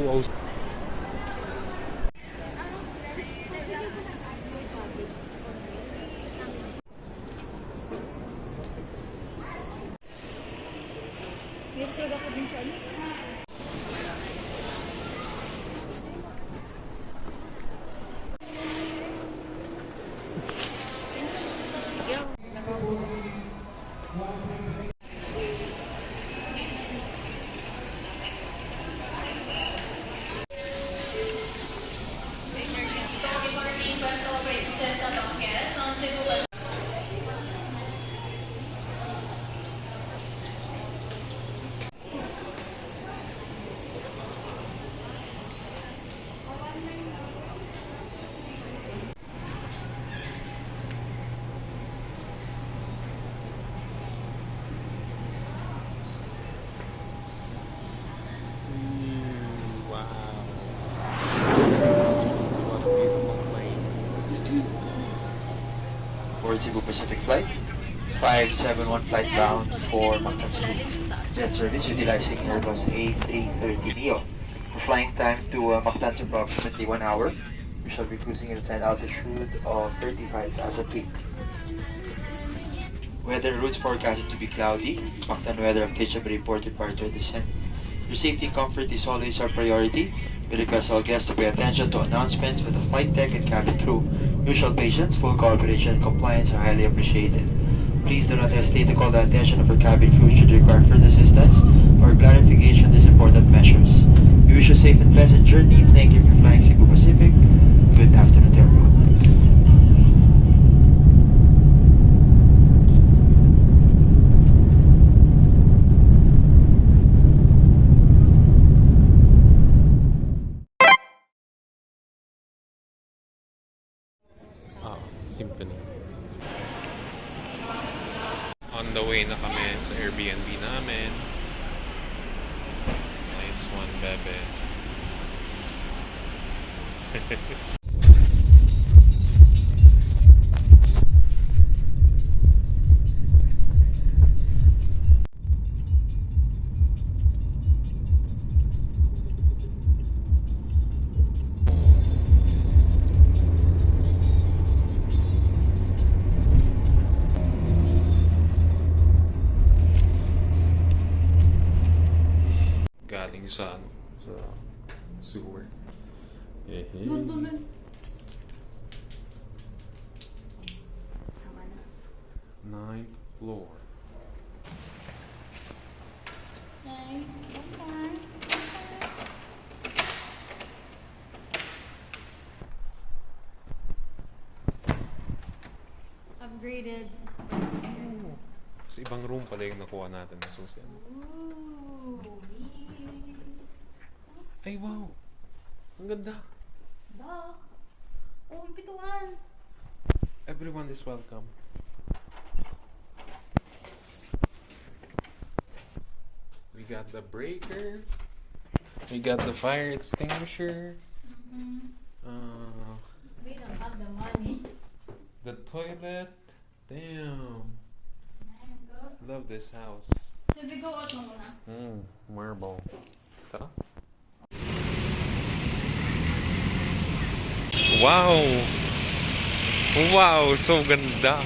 Oh, Board Cebu Pacific Flight 571 flight bound for Mactan Cebu. Jet service utilizing Airbus A330neo. For flying time to Mactan is approximately 1 hour. We shall be cruising at an altitude of 35,000 feet. Weather routes forecasted to be cloudy. Mactan weather occasionally reported prior to descent. Your safety and comfort is always our priority. We request all guests to pay attention to announcements with the flight deck and cabin crew. Usual patience, full cooperation, and compliance are highly appreciated. Please do not hesitate to call the attention of our cabin crew should you require further assistance or clarification of these important measures. We wish you a safe and pleasant journey. Thank you for flying Cebu Pacific. Good afternoon to everyone. Symphony. On the way na kami sa Airbnb namin. Nice one, bebe. Galing sa sewer. Ninth floor. Upgraded. Sa ibang room pala yung nakuha natin na susi. Ay, wow! Ang ganda! Ba? Oh, yung pituan! Everyone is welcome. We got the breaker. We got the fire extinguisher. We don't have the money. The toilet. Damn! Love this house. Should we go out muna? Marble. Tara. Wow! Wow! So ganda!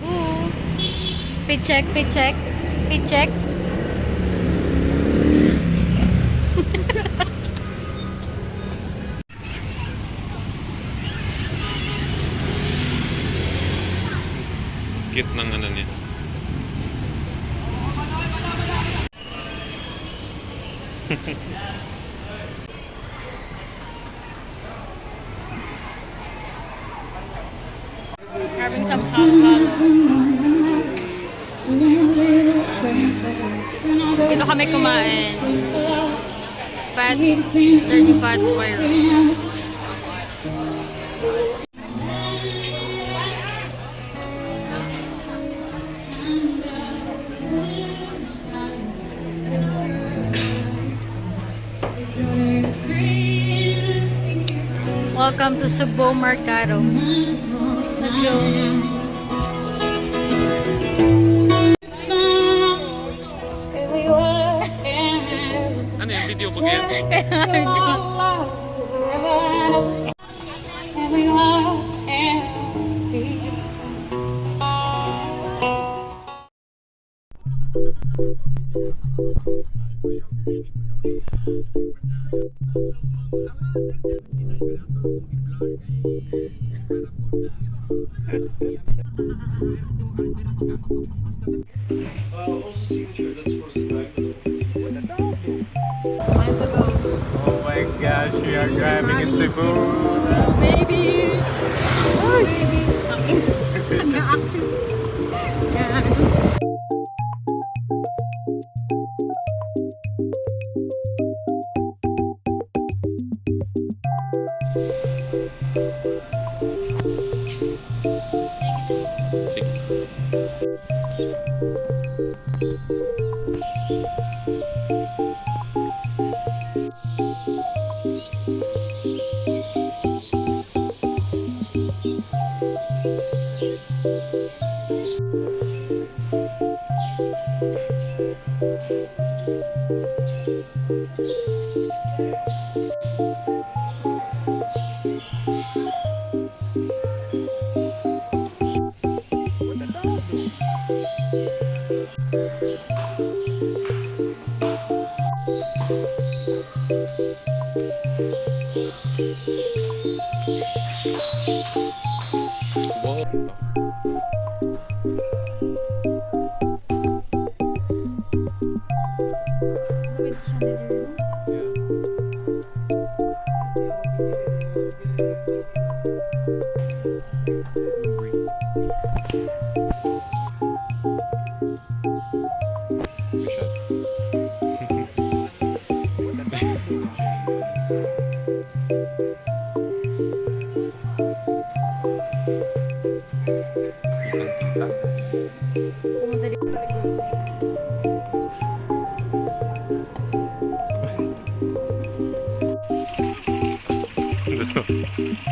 Ooh! Picheck, picheck, picheck. Cute ng ano niya. Having some halo-halo. Dito kami kumain. Fat, 30 fat wire. Welcome to Cebu Mercado. Let's go. Oh my gosh, we are driving in Cebu. Baby!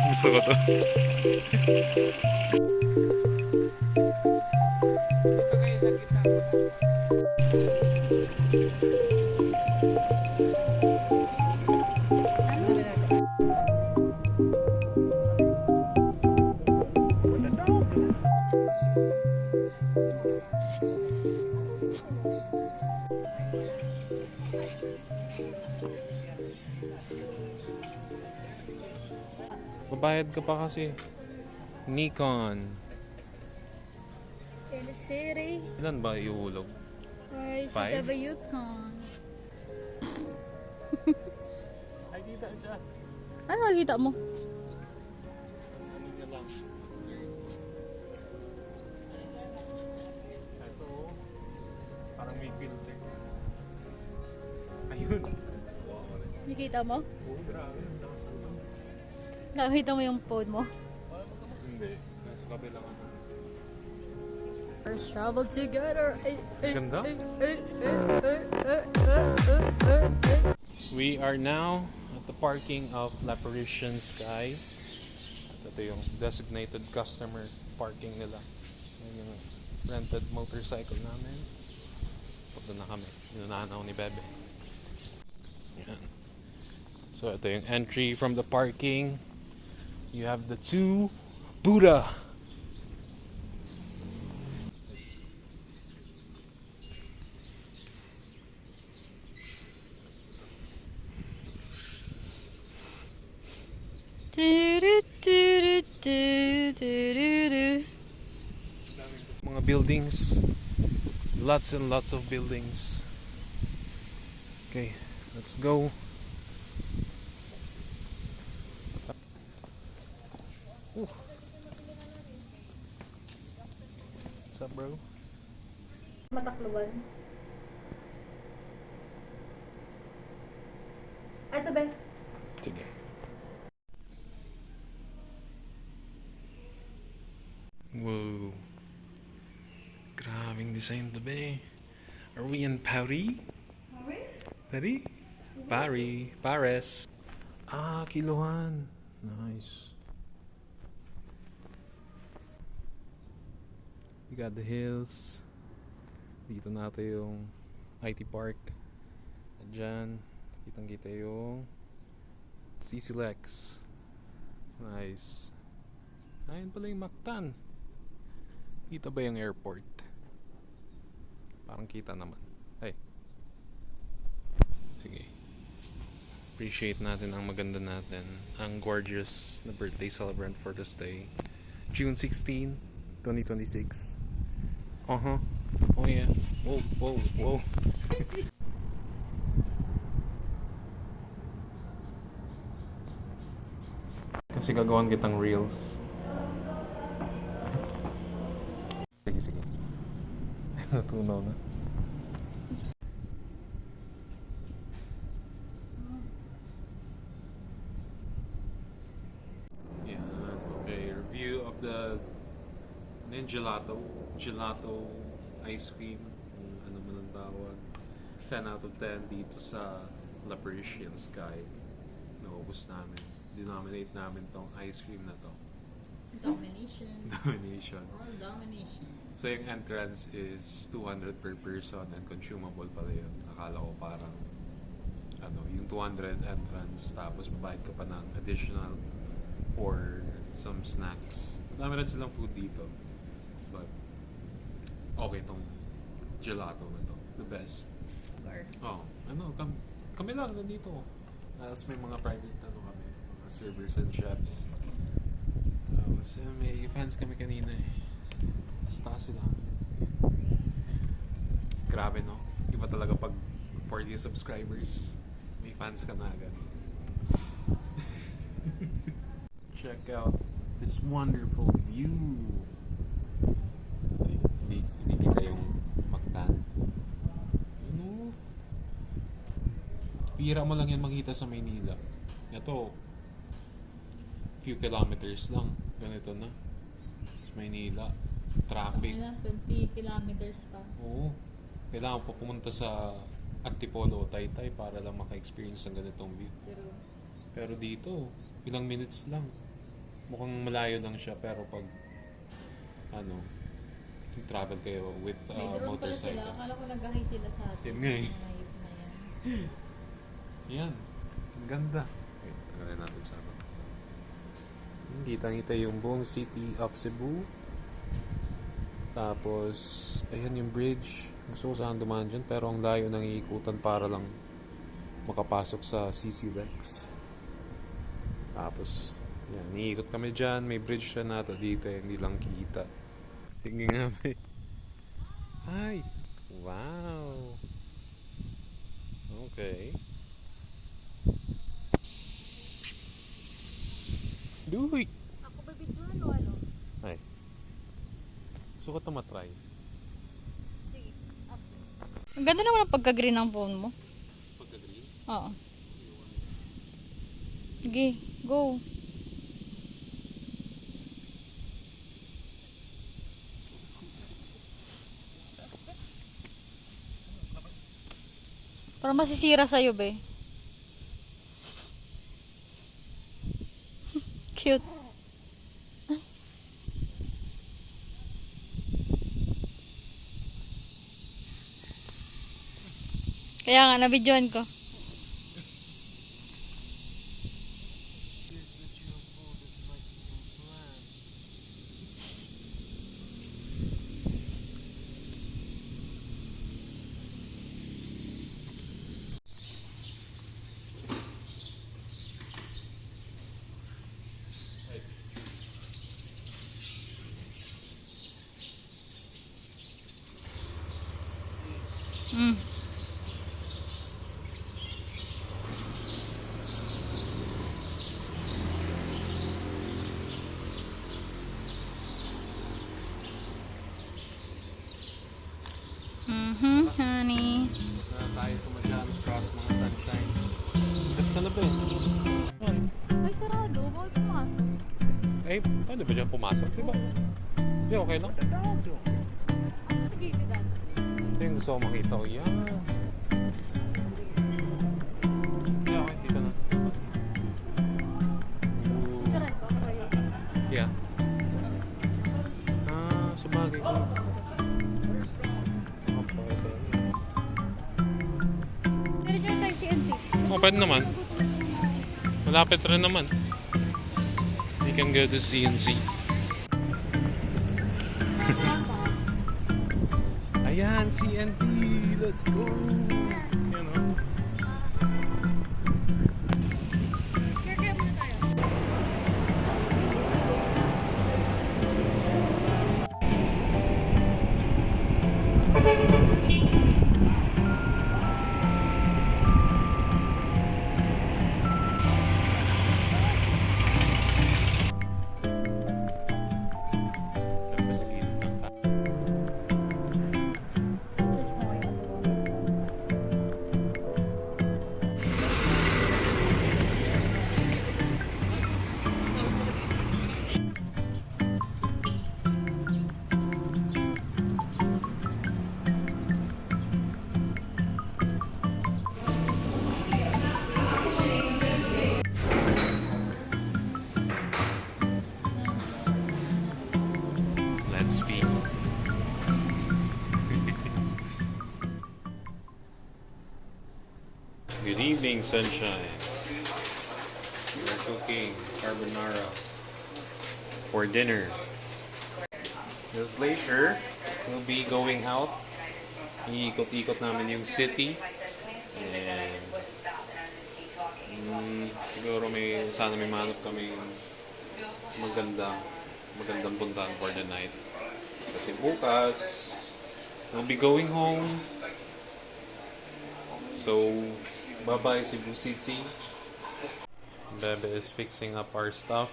Gusto ko to. Babayad ka pa kasi. Nikon. In the city, Ilan ba iulog? where is Five? the Yukon? Ay, kita siya. Ano nakikita mo? Ano niya lang. Ito, parang may filter. Ayun. Nakikita mo? Oh, grabe. Ang taas ng zoom. Nakikita mo yung phone mo? Hindi. Nasa kabilang ano. First travel together. Ganda. We are now at the parking of La Parisian Sky. Ito yung designated customer parking nila. Yan yung rented motorcycle namin. Punta na kami. Inunahan ako ni Bebe. Yan. So ito yung entry from the parking. You have the two Buddha. Mga buildings. Lots and lots of buildings. Okay, let's go. Ooh. What's up, bro? Matakluban. Ito ba? Sige. Whoa. Grabing design to be. Are we in Paris? Paris? Paris. Ah, Kiluhan. Nice. We got the hills. Dito natin yung IT Park. Diyan. Kitang-kita yung CC Lex. Nice. Ayun pala yung Mactan. Kita ba yung airport? Parang kita naman. Ay. Sige. Appreciate natin ang maganda natin. Ang gorgeous na birthday celebrant for this day. June 16, 2026. Uh-huh. Oh yeah. Whoa, whoa, whoa. Kasi gagawan kitang reels. Sige, sige. Natunaw na. Yeah, okay. Review of the Gelato. Gelato ice cream. Kung ano man ang tawag. 10 out of 10 dito sa La Parisian Sky. Naubos namin. Denominate namin tong ice cream na to. Domination. Domination. World domination. So yung entrance is 200 per person and consumable pala yun. Akala ko parang yung 200 entrance tapos babayad ka pa ng additional for some snacks. Dami rin silang food dito. But okay tong gelato na to. The best. Oh, kami lang nandito. Tapos may mga private kami, mga servers and chefs. Tapos may fans kami kanina eh. Basta sila. Grabe no? Iba talaga pag 40 subscribers, may fans ka na agad. Check out this wonderful view. Ay, hindi kita yung Mactan. Ano? Bihira mo lang yan makita sa Maynila. Ito, few kilometers lang. Ganito na. Sa Maynila. Traffic. 20 kilometers pa. Oo. Kailangan pa pumunta sa Antipolo o Taytay para lang maka-experience ng ganitong view. Pero dito, ilang minutes lang. Mukhang malayo lang siya pero pag travel kayo with May drone pala sila. motorcycle. Akala ko nag-hi sila sa atin. Yan nga eh. Ayop na yan. Yan. Ang ganda. Okay, tagalin natin sa ano. Kita-kita yung buong city of Cebu. Tapos, ayan yung bridge. Gusto ko saan dumaan dyan, pero ang layo nang iikutan para lang makapasok sa CC Lex. Tapos, yan, iikot kami dyan. May bridge na nato dito, hindi lang kita. Tingnan nga ba eh. Ay! Wow! Okay. Duy! Ako ba bidyoan o ano? Ay. Gusto ko ito matry. Sige. Ang ganda naman ang pagka-green ng phone mo. Pagka-green? Oo. Sige, go. Parang masisira sa'yo, be. Cute. Kaya nga, nabidyohan ko. Mm. Honey. Tayo sa Majalas Cross, mga sunshines. Gas ka na ba eh? Ano? Ay, sarado. Bakit pumasok? Eh, paano ba dyan pumasok? Diba? Hindi, okay lang. Sige, kita. Ito yung gusto ko makita ko. Yan. Yeah, okay. Dito na. Ooh. Sarad ba? Kayo. Yeah. Sabagay ko. Pero dyan tayo si Auntie. Oh, pwede naman. Malapit rin naman. We can go to CNC. Ayan, CNT! Let's go! Yan o. Tapos gilid ng Let's feast. Good evening, sunshines. We're cooking carbonara for dinner. Just later, we'll be going out. Iikot-ikot namin yung city. And siguro sana may manap kami magandang puntahan for the night. Kasi bukas, we'll be going home. So, bye-bye Cebu City. Bebe is fixing up our stuff.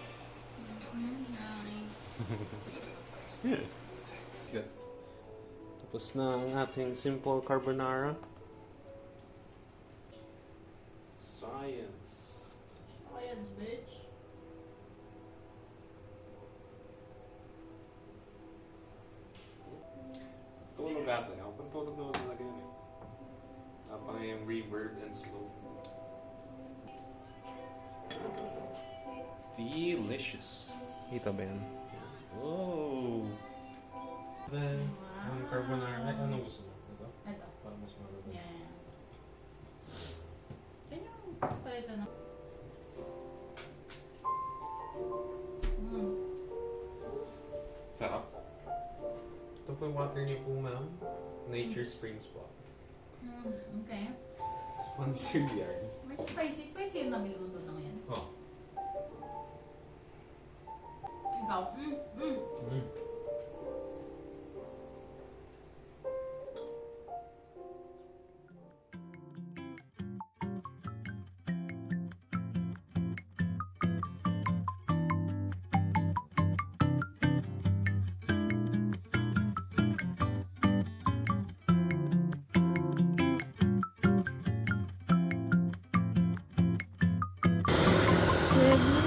Yeah. Good. Tapos na ang ating simple carbonara. Science. Science, bitch. Tulog ata. Ako pang tulog naman talaga yun eh. Tapang yung reverb and slow. Delicious. Kita ba yan? Oh! Then, ang carbonara. Ay, anong gusto mo? Ito? Ito. Para mas marunong. Yeah. Yan yung palitan na. Sarap. Ito po yung water niyo po, ma'am. Nature Springs po. Okay. Sponsored yan. May spicy. Spicy yung nabili mo doon naman yan. Oh. Ikaw? Cebu